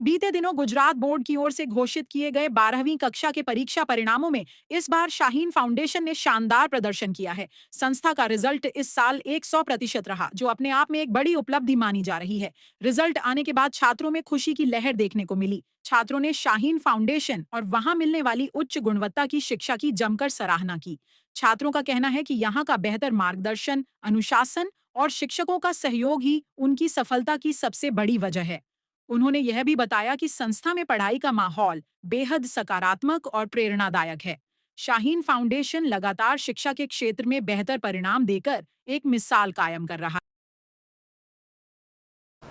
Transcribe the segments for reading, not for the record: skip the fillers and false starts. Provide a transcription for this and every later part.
बीते दिनों गुजरात बोर्ड की ओर से घोषित किए गए 12वीं कक्षा के परीक्षा परिणामों में इस बार शाहीन फाउंडेशन ने शानदार प्रदर्शन किया है। संस्था का रिजल्ट इस साल 100% रहा, जो अपने आप में एक बड़ी उपलब्धि मानी जा रही है। रिजल्ट आने के बाद छात्रों में खुशी की लहर देखने को मिली। छात्रों ने शाहीन फाउंडेशन और वहां मिलने वाली उच्च गुणवत्ता की शिक्षा की जमकर सराहना की। छात्रों का कहना है कि यहाँ का बेहतर मार्गदर्शन, अनुशासन और शिक्षकों का सहयोग ही उनकी सफलता की सबसे बड़ी वजह है। उन्होंने यह भी बताया कि संस्था में पढ़ाई का माहौल बेहद सकारात्मक और प्रेरणादायक है। शाहीन फाउंडेशन लगातार शिक्षा के क्षेत्र में बेहतर परिणाम देकर एक मिसाल कायम कर रहा है।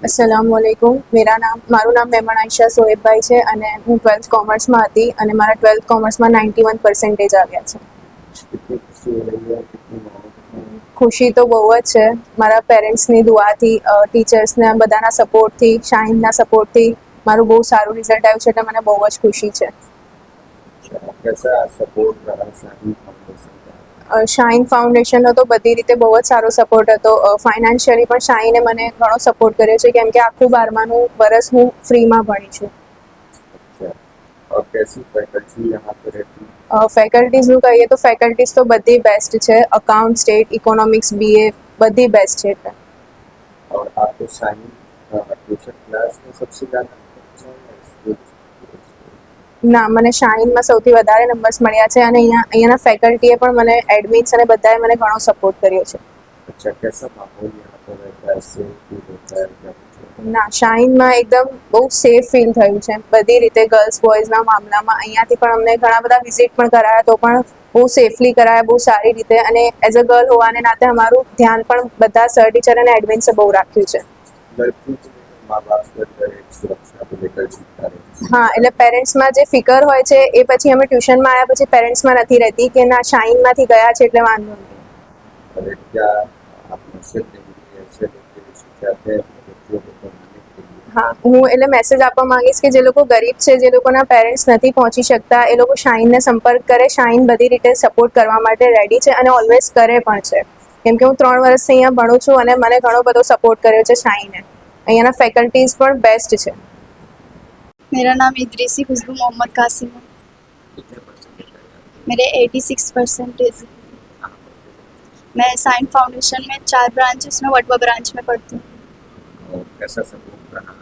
अस्सलामुअलैकुम, મારું નામ મહેમાન આયશા સોહેબભાઈ છે અને હું 12th કોમર્સમાં હતી અને મારા 12th કોમર્સમાં 91% આવ્યા છે। कितनी खुशी हो रही है, कितनी मेहनत। ખુશી તો બહુ જ છે। મારા પેરેન્ટ્સની દુઆથી, ટીચર્સના બધાના સપોર્ટથી, શાહીનના સપોર્ટથી મારું બહુ સારું રિઝલ્ટ આવ્યું છે એટલે મને બહુ જ ખુશી છે। अच्छा, कैसा सपोर्ट रहा शाहीन फाउंडेशन का? શાહીન ફાઉન્ડેશનનો તો બધી રીતે બહુ જ સારો સપોર્ટ હતો। ફાઇનાન્શિયલી પણ શાહીને મને ઘણો સપોર્ટ કર્યો છે, કેમ કે આખું 12માનું વર્ષ હું ફ્રીમાં ભણી છું। अच्छा, और कैसी फैकल्टी यहाँ पे रहती है? ફેકલ્ટીઝનું કહીએ તો ફેકલ્ટીઝ તો બધી બેસ્ટ છે। અકાઉન્ટ, સ્ટેટ, ઇકોનોમિક્સ, બીએ બધી બેસ્ટ છે એટલે। और आपको शाहीन ट्यूशन क्लास में सबसे ज़्यादा नंबर मिले हैं या स्कूल? ના, મને શાહીનમાં સૌથી વધારે નંબર્સ મળ્યા છે અને અહીંયાના ફેકલ્ટીએ પણ મને, એડમિન્સ અને બધાએ મને ઘણો સપોર્ટ કર્યો છે। अच्छा, कैसा माहौल यहाँ पर रहता है, सेफ फील होता है क्या कुछ होता है? ના, શાહીનમાં એકદમ બહુ સેફ ફીલ થયું છે બધી રીતે। ગર્લ્સ બોયઝના મામલામાં અહીંયાથી પણ અમને ઘણા બધા વિઝિટ પણ કરાયા, તો પણ બહુ સેફલી કરાયા, બહુ સારી રીતે। અને એઝ અ ગર્લ હોવાને નાતે અમારું ध्यान પણ બધા સર ટીચર અને એડમિન્સે બહુ રાખ્યું છે। लड़कियों को लेकर माँ बाप के अंदर एक सुरक्षा को लेकर चिंता रहती है। હા, એટલે પેરેન્ટ્સમાં જે ફિકર હોય છે એ પછી અમે ટ્યુશનમાં આવ્યા પછી પેરેન્ટ્સમાં નથી રહેતી કે ના, શાહીનમાંથી ગયા છે એટલે વાંધો નહીં। और एक क्या आप मैसेज देंगे ऐसे लोग जो चाहते हैं अपने बच्चों को पढ़ाने के लिए? હા, હું એટલે મેસેજ આપવા માંગીશ કે જે લોકો ગરીબ છે, જે લોકોના પેરેન્ટ્સ નથી પહોંચી શકતા, એ લોકો શાહીનને સંપર્ક કરે। શાહીન બધી રીતે સપોર્ટ કરવા માટે રેડી છે અને ઓલવેઝ કરે પણ છે, કેમ કે હું 3 વર્ષથી અહીંયા ભણું છું અને મને ઘણો બધો સપોર્ટ કર્યો છે શાહીને। અહીંયાના ફેકલ્ટીઝ પણ બેસ્ટ છે। मेरा नाम इदरीसी खुशबू मोहम्मद कासिम है। कितने परसेंटेज आएगा? मेरे 86% है। मैं साइन फाउंडेशन में 4 ब्रांचेस में वटवा ब्रांच में पढ़ती हूँ। और कैसा सपोर्ट रहा?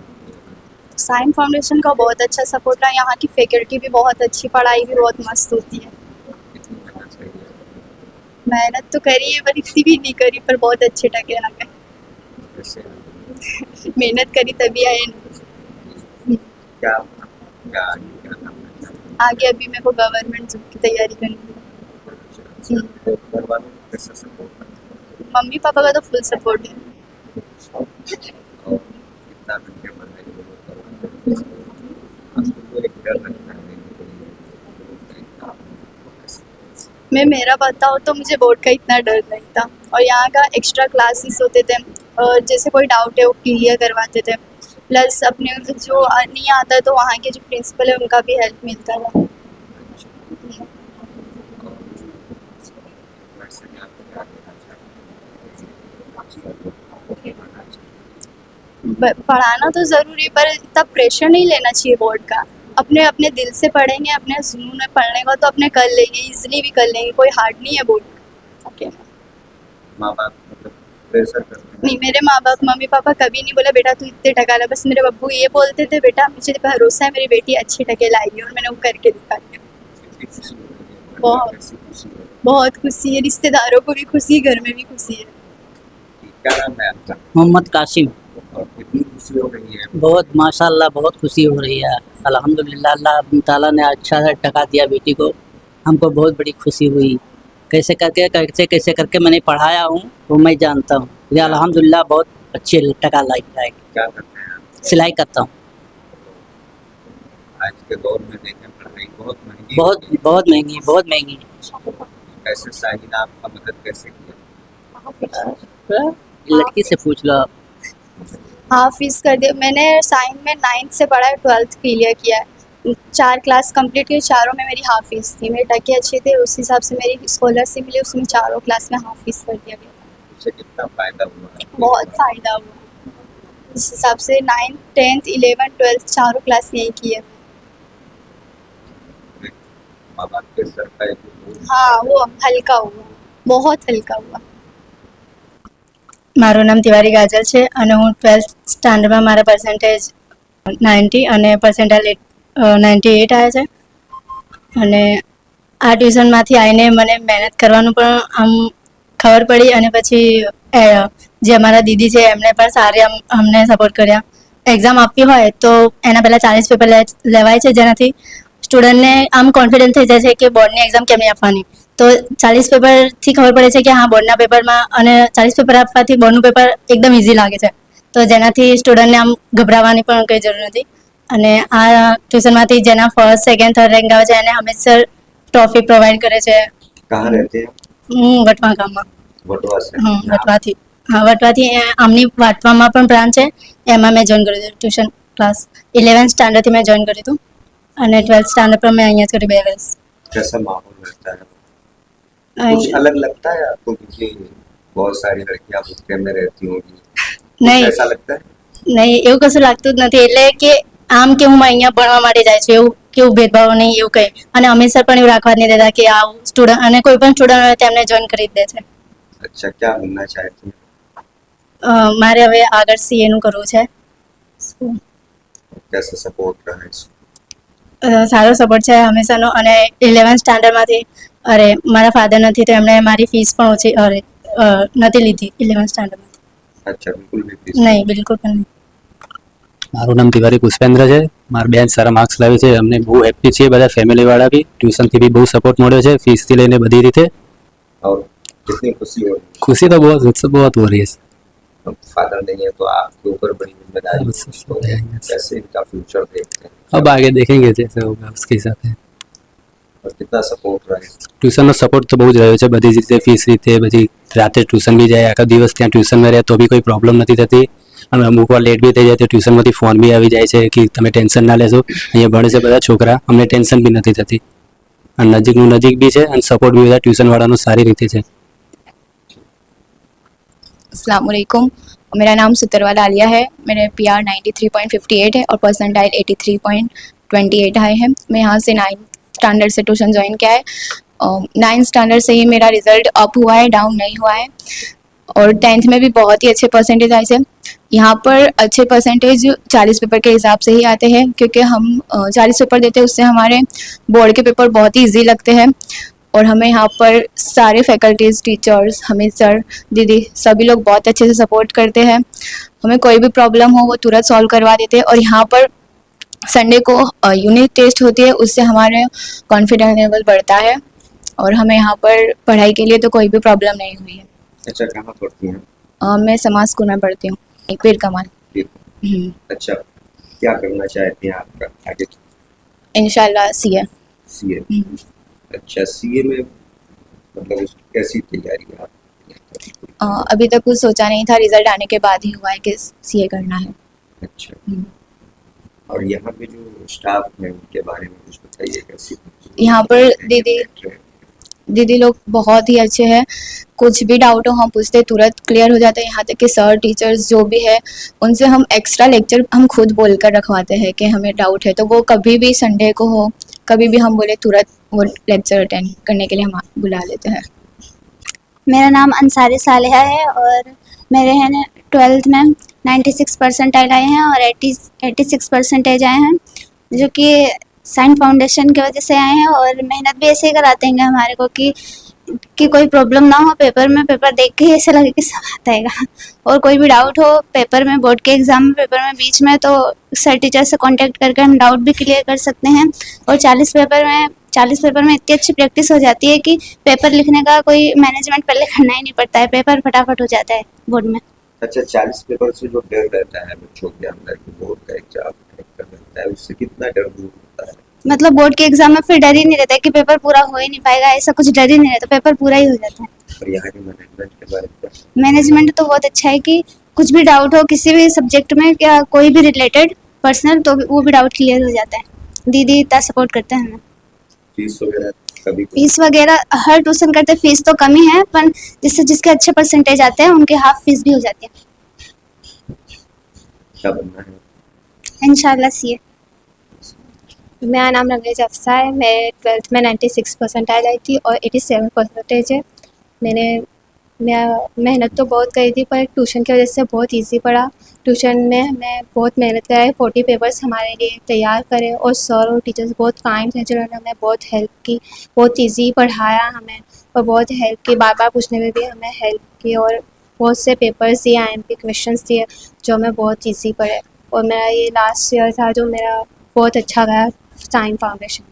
साइन फाउंडेशन का बहुत अच्छा सपोर्ट रहा। यहाँ की फैकल्टी भी बहुत अच्छी, पढ़ाई भी बहुत मस्त होती है। कितनी मेहनत करी है? मेहनत तो करी है पर इतनी भी नहीं करी, पर बहुत अच्छे टके आ गए। कैसे मेहनत करी तभी आए ना। क्या क्या आगे क्या करना चाहते आगे अभी मेरे को गवर्नमेंट जॉब की तैयारी करनी है। हैं? तो घर वालों को कैसा सपोर्ट करते मम्मी पापा का तो फुल सपोर्ट है। हैं? और कितना घंटे पढ़ाई करो आपको एक डर लगता है मैं मेरा बताऊँ तो मुझे बोर्ड का इतना डर नहीं था, और यहाँ का एक्स्ट्रा क्लासेस होते थे, और जैसे कोई डाउट है वो क्लियर करवाते थे। प्लस अपने जो नहीं आता तो वहाँ के जो प्रिंसिपल है उनका भी हेल्प मिलता था। वैसे भी आपको क्या करना चाहिए? पढ़ाना तो ज़रूरी, पर इतना प्रेशर नहीं लेना चाहिए बोर्ड का। अपने अपने दिल से पढ़ेंगे, अपने जुनून में पढ़ने का तो अपने कर लेंगे, इजीली भी कर लेंगे, कोई हार्ड नहीं है बोर्ड। ओके। माँ बाप मतलब प्रेशर करते हैं? नहीं, मेरे माँ बाप मम्मी पापा कभी नहीं बोला बेटा तू इतने टका ला। बस मेरे बब्बू ये बोलते थे बेटा मुझे भरोसा है मेरी बेटी अच्छे टके लाएगी, और मैंने वो करके दिखा दिया। कितनी खुशी हो रही है? बहुत। कैसी खुशी हो रही बहुत खुशी है, रिश्तेदारों को भी खुशी, घर में भी खुशी है। है? क्या नाम है आपका मोहम्मद कासिम। और कितनी खुशी हो रही है? बहुत माशाल्लाह बहुत खुशी हो रही है। अल्हम्दुलिल्लाह, अल्लाह ताला ने अच्छा सा टका दिया बेटी को, हमको बहुत बड़ी खुशी हुई। कैसे करके मैंने पढ़ाया हूँ वो मैं जानता हूँ। ये अल्हम्दुलिल्लाह बहुत अच्छे टका लाइक जाएगी। क्या करते हैं आप? सिलाई करता हूँ। आज के दौर में देखें पढ़ाई बहुत महंगी बहुत होती है। बहुत महंगी, बहुत महंगी। कैसे शाहीन आपका मदद कैसे किया? लड़की से पूछ लो आप। हाफिज़ कर दिया मैंने। साइन में 9th से पढ़ा है, 12th क्लियर किया है। 4 क्लास कंप्लीट की, चारों में मेरी हाफिज़ थी। मेरे टके अच्छे थे, उस हिसाब से मेरी स्कॉलरशिप मिली, उसमें चारों क्लास में हाफिज़ कर दिया गया। उससे कितना फायदा हुआ? बहुत फ़ायदा हुआ। उस हिसाब से 9th 10th 11th 12th चारों क्लास यही की है। माँ बाप के सर का एक बोझ हाँ, वो हल्का हुआ, बहुत हल्का हुआ। મારું નામ તિવારી ગાજર છે અને હું 12th સ્ટાન્ડર્ડમાં મારા પર્સન્ટેજ 90 અને પર્સન્ટાઇલ 98 આવ્યા છે અને આ ટ્યુશનમાંથી આવીને મને મહેનત કરવાનું પણ આમ ખબર પડી અને પછી જે અમારા દીદી છે એમણે પણ સારી અમને સપોર્ટ કર્યા. એક્ઝામ આપવી હોય તો એના પહેલાં 40 પેપર લેવાય છે જેનાથી સ્ટુડન્ટને આમ કોન્ફિડન્સ થઈ જાય છે કે બોર્ડની એક્ઝામ કેમ નહીં આપવાની. તો 40 પેપરથી ખબર પડે છે કે હા બોર્ડના પેપરમાં અને 40 પેપર આપવાથી બોર્ડનું પેપર એકદમ ઇઝી લાગે છે. તો જેનાથી સ્ટુડન્ટને આમ ગભરાવાની પણ કંઈ જરૂર નથી. અને આ ટ્યુશનમાંથી જેના ફર્સ્ટ સેકન્ડ થર્ડ રેન્ક આવે છે એને હંમેશા ટ્રોફી પ્રોવાઈડ કરે છે. कहाँ रहते हैं? હું વટવા ગામમાં वटवा से। વટવાથી વટવાથી આમની વાટવામાં પણ બ્રાન્ચ છે એમાં મેં જોઈન કર્યું હતું ટ્યુશન ક્લાસ. 11th સ્ટાન્ડર્ડથી મેં જોઈન કર્યું હતું અને 12th સ્ટાન્ડર્ડ પર મેં અહીંયા જ કર્યું 2 વર્ષ. कैसा माहौल रहता है? कुछ अलग लगता है आपको क्योंकि बहुत सारी लड़कियां हॉस्टल में रहती होंगी, नहीं ऐसा लगता है? નહીં એવું કશું લાગતું જ નથી. એટલે કે આમ કે હું અહીંયા ભણવા માટે જાય છું એવું કેવું ભેદભાવ નહીં એવું કંઈ. અને અમીસર પણ એવું રાખવા જ નહીં દેતા કે આવું સ્ટુડન્ટ અને કોઈ પણ સ્ટુડન્ટ હોય તેમને જોઈન કરી જ દે છે. अच्छा, क्या बनना चाहती हैं? મારે હવે આગળ સીએનું કરવું છે. कैसे सपोर्ट रहा है इसको? સારો સપોર્ટ છે હંમેશાનો. અને 11th સ્ટાન્ડર્ડમાંથી અરે મારા ફાધર નથી તો એમણે મારી ફીસ પણ ઓછી નથી લીધી 11th સ્ટાન્ડર્ડમાંથી. अच्छा, बिल्कुल भी फीस નહીં બિલકુલ પણ નહીં. મારું નામ તિવારી પુષ્પેન્દ્ર છે. મારા બેન સારા માર્ક્સ લાવી છે. અમને બહુ હેપી છીએ બધા ફેમિલીવાળા બી. ટ્યુશનથી બી બહુ સપોર્ટ મળ્યો છે ફીસથી લઈને બધી રીતે. और कितनी खुशी हो रही खुशी तो बहुत हो रही है. है? फादर नहीं है तो आपके ऊपर बड़ी जिम्मेदारी है। तो कैसे इनका फ्यूचर देखते हैं अब आगे देखेंगे जैसे होगा उसके हिसाब से. और कितना सपोर्ट रहा है? ટ્યુશનનો સપોર્ટ તો બહુ જ રહ્યો છે બધી જ રીતે. ફીસ રીતે પછી રાતે ટ્યુશન બી જાય આખા દિવસ ત્યાં ટ્યુશનમાં રહે તો બી કોઈ પ્રોબ્લેમ નથી થતી. અને અમુક વાર લેટ બી થઈ જાય તો ટ્યુશનમાંથી ફોન બી આવી જાય છે કે તમે ટેન્શન ના લેશો અહીંયા ભણે છે બધા છોકરા, અમને ટેન્શન બી નથી થતી. અને નજીકનું નજીક બી છે અને સપોર્ટ બી બધા ટ્યુશનવાળાનો સારી રીતે છે. अस्सलाम वालेकुम, मेरा नाम सुतरवाला आलिया है। मेरे PR 93.58 है और परसेंटाइल 83.28 आए हैं। मैं यहाँ से 9th स्टैंडर्ड से ट्यूशन ज्वाइन किया है। 9th स्टैंडर्ड से ही मेरा रिज़ल्ट अप हुआ है, डाउन नहीं हुआ है। और 10th में भी बहुत ही अच्छे परसेंटेज आए थे। यहाँ पर अच्छे परसेंटेज 40 पेपर के हिसाब से ही आते हैं क्योंकि हम 40 पेपर देते हैं, उससे हमारे बोर्ड के पेपर बहुत ही ईजी लगते हैं। और हमें यहाँ पर सारे फैकल्टीज़, टीचर्स, हमें सर, दीदी सभी लोग बहुत अच्छे से सपोर्ट करते हैं। हमें कोई भी प्रॉब्लम हो वो तुरंत सॉल्व करवा देते हैं। और यहाँ पर संडे को यूनिट टेस्ट होती है, उससे हमारे कॉन्फिडेंस लेवल बढ़ता है और हमें यहाँ पर पढ़ाई के लिए तो कोई भी प्रॉब्लम नहीं हुई है। अच्छा, कहाँ पढ़ती हैं? मैं समाज स्कूल में पढ़ती हूँ, पीर कमाल। अच्छा, क्या करना चाहती हैं आपका आगे? इंशाल्लाह सीए। सीए। अच्छा, सीए में मतलब उसकी कैसी तैयारी है आप? अभी तक कुछ सोचा नहीं था, रिजल्ट आने के बाद ही हुआ है कि सीए करना है। अच्छा, और यहाँ पे जो स्टाफ है उनके बारे में कुछ बताइए कैसी? यहाँ पर दीदी लोग बहुत ही अच्छे हैं। कुछ भी डाउट हो हम पूछते तुरंत क्लियर हो जाता है। यहाँ तक कि सर टीचर्स जो भी है उनसे हम एक्स्ट्रा लेक्चर हम खुद बोलकर रखवाते हैं कि हमें डाउट है, तो वो कभी भी संडे को हो कभी भी हम बोले तुरंत वो लेक्चर अटेंड करने के लिए हम बुला लेते हैं। मेरा नाम अंसारी सालेहा है और मेरे हैं 12th में 96 परसेंटाइल आए हैं और 86 परसेंटेज आए हैं, जो कि साइन फाउंडेशन की वजह से आए हैं। और मेहनत भी ऐसे ही कराते हैं हमारे को कि कोई प्रॉब्लम ना हो पेपर में, पेपर देख के ऐसे लगे कि सब आता है। और कोई भी डाउट हो पेपर में, बोर्ड के एग्ज़ाम में, पेपर में बीच में, तो सर टीचर से कांटेक्ट करके हम डाउट भी क्लियर कर सकते हैं। और 40 पेपर में इतनी अच्छी प्रैक्टिस हो जाती है कि पेपर लिखने का कोई मैनेजमेंट पहले करना ही नहीं पड़ता है, पेपर फटाफट हो जाता है बोर्ड में। अच्छा, 40 पेपर से जो डर रहता है बच्चों के अंदर कि बोर्ड का एग्जाम रहता है, उससे कितना डर दूर होता है? मतलब बोर्ड के एग्जाम में फिर डर ही नहीं रहता है कि पेपर पूरा हो ही नहीं पाएगा, ऐसा कुछ डर ही नहीं रहता, पेपर पूरा ही हो जाता है। और यहाँ के मैनेजमेंट के बारे में? मैनेजमेंट तो बहुत अच्छा है कि कुछ भी डाउट हो किसी भी सब्जेक्ट में या कोई भी रिलेटेड पर्सनल, तो वो भी डाउट क्लियर हो जाता है। दीदी इतना सपोर्ट करते हैं हमें। फीस वगैरह कभी? फीस वगैरह हर ट्यूशन करते फीस तो कम ही है, पर जिसके अच्छे परसेंटेज आते हैं उनके हाफ फीस भी हो जाती है। क्या बनना है? इंशाल्लाह सीए। मेरा नाम रंगेज अफसा है। मैं 12th में 96 परसेंटाइल आई थी और 87 परसेंटेज है। मैं मेहनत तो बहुत करी थी पर ट्यूशन की वजह से बहुत इजी पड़ा। ट्यूशन में मैं बहुत मेहनत कराई, 40 पेपर्स हमारे लिए तैयार करे और सर और टीचर्स बहुत काइंड थे जिन्होंने हमें बहुत हेल्प की, बहुत इजी पढ़ाया हमें और बहुत हेल्प की, बार बार पूछने में भी हमें हेल्प की और बहुत से पेपर्स दिए, IMP क्वेश्चंस दिए जो हमें बहुत इजी पड़े। और मेरा ये लास्ट ईयर था जो मेरा बहुत अच्छा गया साइन फाउंडेशन।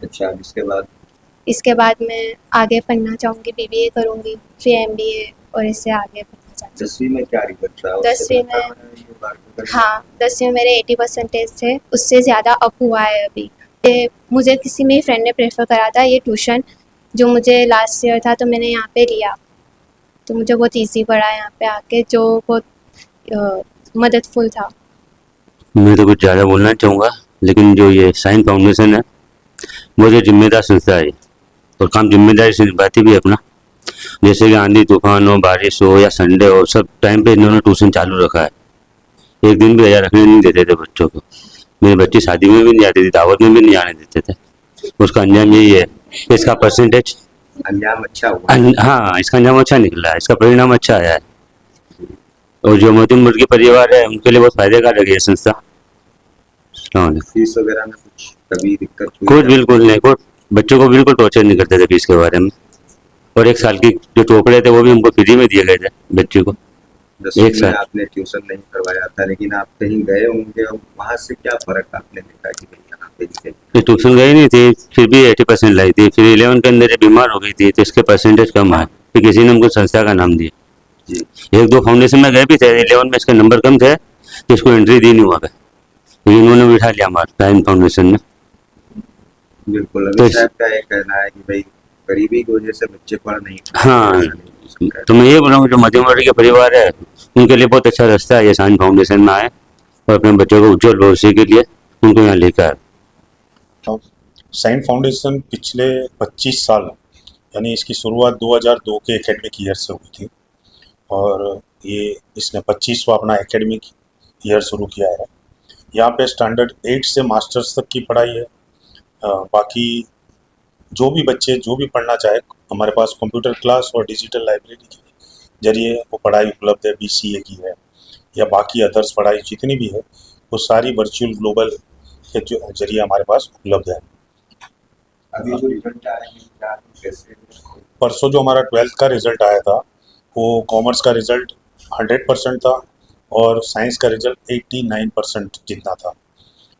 अच्छा, इसके बाद मैं आगे पढ़ना चाहूँगी, BBA करूँगी, फिर MBA और इससे आगे पढ़ना चाहती 10वीं में क्या रिजल्ट रहा? 10वीं में ये 12वीं हूँ। हाँ, 10वीं में मेरे 80 परसेंटेज थे, उससे ज़्यादा अप हुआ है अभी। ये मुझे किसी मेरी फ्रेंड ने प्रेफर करा था ये ट्यूशन, जो मुझे लास्ट ईयर था तो मैंने यहाँ पे लिया, तो मुझे बहुत ईजी पड़ा यहाँ पे आके, जो बहुत मददफुल था। मैं तो कुछ ज़्यादा बोलना चाहूँगा, लेकिन जो ये साइन फाउंडेशन है वो जो जिम्मेदार संस्था है और काम जिम्मेदारी से निभाती भी है अपना। जैसे कि आंधी तूफान हो, बारिश हो या संडे हो, सब टाइम पे इन्होंने ट्यूशन चालू रखा है। एक दिन भी रजा रखने नहीं देते थे बच्चों को। मेरी बच्ची शादी में भी नहीं आती थी, दावत में भी नहीं आने देते थे। उसका अंजाम यही है कि इसका परसेंटेज अंजाम अच्छा हुआ। हाँ, इसका अंजाम अच्छा निकला है, इसका परिणाम अच्छा आया है। और जो मध्यम वर्ग के परिवार है उनके लिए बहुत फायदेकारक है ये संस्था। फीस वगैरह में कुछ कभी दिक्कत हुई? कुछ बिल्कुल नहीं, कुछ बच्चों को बिल्कुल टॉर्चर नहीं करते थे फीस के बारे में। और 1 साल की जो टोकरे थे वो भी हमको फ्री में दिए गए थे बच्चे को। 10वीं एक में साल आपने ट्यूशन नहीं करवाया था, लेकिन आप कहीं गए होंगे और वहाँ से क्या फर्क आपने देखा कि भाई यहाँ पे ये ट्यूशन गई नहीं थी, फिर भी 80% लाई थी। फिर 11 के अंदर ये बीमार हो गई थी तो इसके परसेंटेज कम आए, फिर किसी ने हमको संस्था का नाम दिया। जी, 1-2 फाउंडेशन में गए भी थे, 11 में इसके नंबर कम थे तो इसको एंट्री दी नहीं हुआ गया, लेकिन उन्होंने बिठा लिया हमारे साइन फाउंडेशन में। बिल्कुल। तो अभी साहब का ये कहना है कि भाई गरीबी की वजह से बच्चे पढ़ नहीं पाते। हाँ, तो मैं ये बोल रहा हूँ जो मध्यम वर्ग के परिवार है उनके लिए बहुत अच्छा रास्ता है ये साइन फाउंडेशन में आए और अपने बच्चों को उज्जवल भविष्य के लिए उनको यहाँ लेकर आए। साइन फाउंडेशन पिछले 25 साल यानी इसकी शुरुआत 2002 के एकेडमिक ईयर से हुई थी और ये इसने 25वां अपना एकेडमिक ईयर शुरू किया है। यहाँ पे स्टैंडर्ड 8 से मास्टर्स तक की पढ़ाई है। बाकी जो भी बच्चे जो भी पढ़ना चाहे, हमारे पास कंप्यूटर क्लास और डिजिटल लाइब्रेरी के जरिए वो पढ़ाई उपलब्ध है। BCA की है या बाकी अदर्स पढ़ाई जितनी भी है वो सारी वर्चुअल ग्लोबल के जरिए हमारे पास उपलब्ध है। अभी जो रिजल्ट आया है क्या कैसे? परसों जो हमारा 12th का रिज़ल्ट आया था वो कॉमर्स का रिज़ल्ट 100% था और साइंस का रिज़ल्ट 89% जितना था।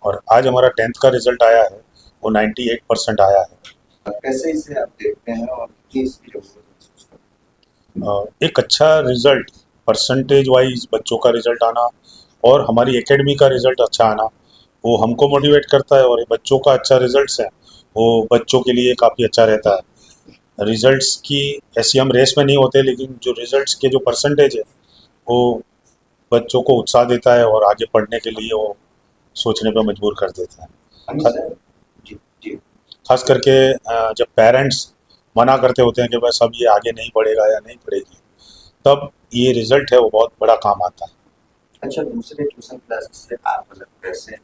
और आज हमारा 10th का रिज़ल्ट आया है वो 98% आया है। कैसे इसे आप देखते हैं और किस इसकी जरूरत महसूस करते हैं? एक अच्छा रिज़ल्ट, परसेंटेज वाइज बच्चों का रिज़ल्ट आना और हमारी एकेडमी का रिज़ल्ट अच्छा आना वो हमको मोटिवेट करता है और ये बच्चों का अच्छा रिज़ल्ट्स है वो बच्चों के लिए काफ़ी अच्छा रहता है। रिज़ल्ट्स की ऐसी हम रेस में नहीं होते, लेकिन जो रिज़ल्ट्स के जो परसेंटेज है वो बच्चों को उत्साह देता है और आगे पढ़ने के लिए वो सोचने पर मजबूर कर देता है। जी जी। खास करके जब पेरेंट्स मना करते होते हैं कि बस अब ये आगे नहीं पढ़ेगा या नहीं पढ़ेगी, तब ये रिज़ल्ट है वो बहुत बड़ा काम आता है। अच्छा, दूसरे ट्यूशन क्लासेस से आप अलग कैसे हैं?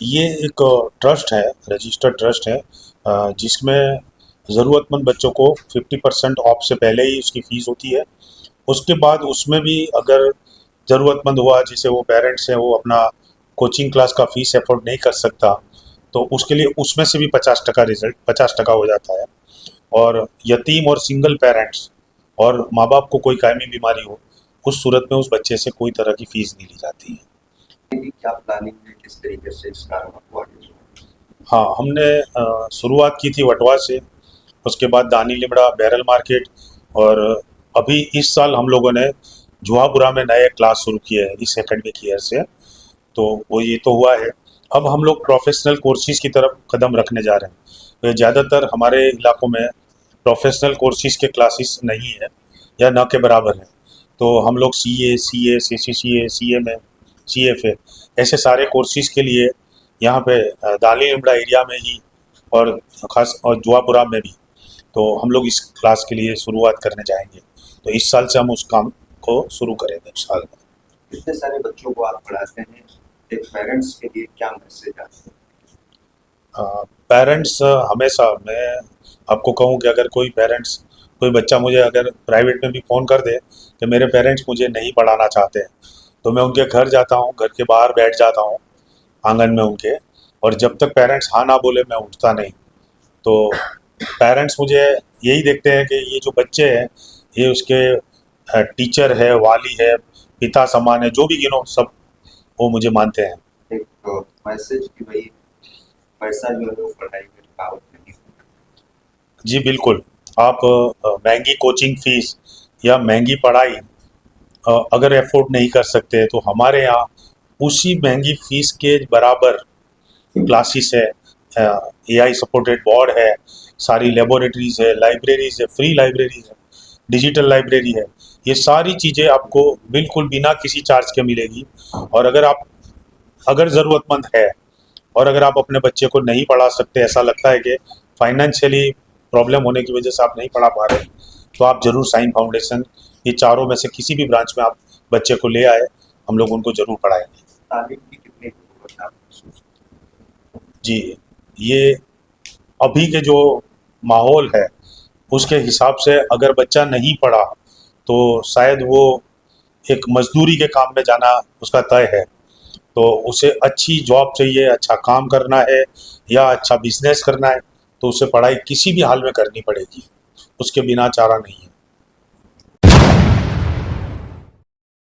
ये एक ट्रस्ट है, रजिस्टर्ड ट्रस्ट है जिसमें ज़रूरतमंद बच्चों को 50% ऑफ से पहले ही उसकी फ़ीस होती है। उसके बाद उसमें भी अगर ज़रूरतमंद हुआ, जैसे वो पेरेंट्स हैं वो अपना कोचिंग क्लास का फ़ीस अफोर्ड नहीं कर सकता, तो उसके लिए उसमें से भी 50% हो जाता है। और यतीम और सिंगल पेरेंट्स और माँ बाप को कोई कायमी बीमारी हो, उस सूरत में उस बच्चे से कोई तरह की फ़ीस नहीं ली जाती है। क्या प्लानिंग है, किस तरीके से इसका हुआ? हाँ, हमने शुरुआत की थी वटवा से, उसके बाद दानी लिमड़ा, बैरल मार्केट और अभी इस साल हम लोगों ने जुहापुरा में नए क्लास शुरू किए हैं इस एकेडमिक ईयर से। तो वो ये तो हुआ है। अब हम लोग प्रोफेशनल कोर्सेज़ की तरफ कदम रखने जा रहे हैं। ज़्यादातर हमारे इलाकों में प्रोफेशनल कोर्सेज़ के क्लासेस नहीं है या न के बराबर हैं। तो हम लोग CA, CCCA, CMA, CFA ऐसे सारे कोर्सेज़ के लिए यहाँ पे दानी लिमड़ा एरिया में ही और ख़ास और जुहापुरा में भी, तो हम लोग इस क्लास के लिए शुरुआत करने जाएंगे। तो इस साल से हम उस काम को शुरू करेंगे इस साल में। इतने सारे बच्चों को आप पढ़ाते हैं, एक पेरेंट्स के लिए क्या मैसेज आते हैं? पेरेंट्स हमेशा, मैं आपको कहूँ कि अगर कोई बच्चा मुझे अगर प्राइवेट में भी फ़ोन कर दे कि मेरे पेरेंट्स मुझे नहीं पढ़ाना चाहते हैं, तो मैं उनके घर जाता हूँ, घर के बाहर बैठ जाता हूँ आंगन में उनके, और जब तक पेरेंट्स हाँ ना बोले मैं उठता नहीं। तो पेरेंट्स मुझे यही देखते हैं कि ये जो बच्चे हैं ये उसके टीचर है, वाली है, पिता समान है, जो भी गिनो सब वो मुझे मानते हैं। एक मैसेज कि भाई पैसा जो है वो पढ़ाई में रुकावट नहीं होगा। जी बिल्कुल, आप महंगी कोचिंग फीस या महंगी पढ़ाई अगर अफोर्ड नहीं कर सकते तो हमारे यहाँ उसी महंगी फीस के बराबर क्लासेस है, एआई सपोर्टेड बोर्ड है, सारी लेबोरेटरीज है, लाइब्रेरीज है, फ्री लाइब्रेरीज है, डिजिटल लाइब्रेरी है। ये सारी चीज़ें आपको बिल्कुल बिना किसी चार्ज के मिलेगी। और अगर ज़रूरतमंद है और अगर आप अपने बच्चे को नहीं पढ़ा सकते, ऐसा लगता है कि फाइनेंशियली प्रॉब्लम होने की वजह से आप नहीं पढ़ा पा रहे, तो आप ज़रूर साइन फाउंडेशन ये चारों में से किसी भी ब्रांच में आप बच्चे को ले आए, हम लोग उनको ज़रूर पढ़ाएंगे। तालीम की कितनी ज़रूरत है आप महसूस करते हैं? जी, ये अभी के जो माहौल है उसके हिसाब से अगर बच्चा नहीं पढ़ा तो शायद वो एक मजदूरी के काम में जाना उसका तय है। तो उसे अच्छी जॉब चाहिए, अच्छा काम करना है या अच्छा बिजनेस करना है, तो उसे पढ़ाई किसी भी हाल में करनी पड़ेगी, उसके बिना चारा नहीं है।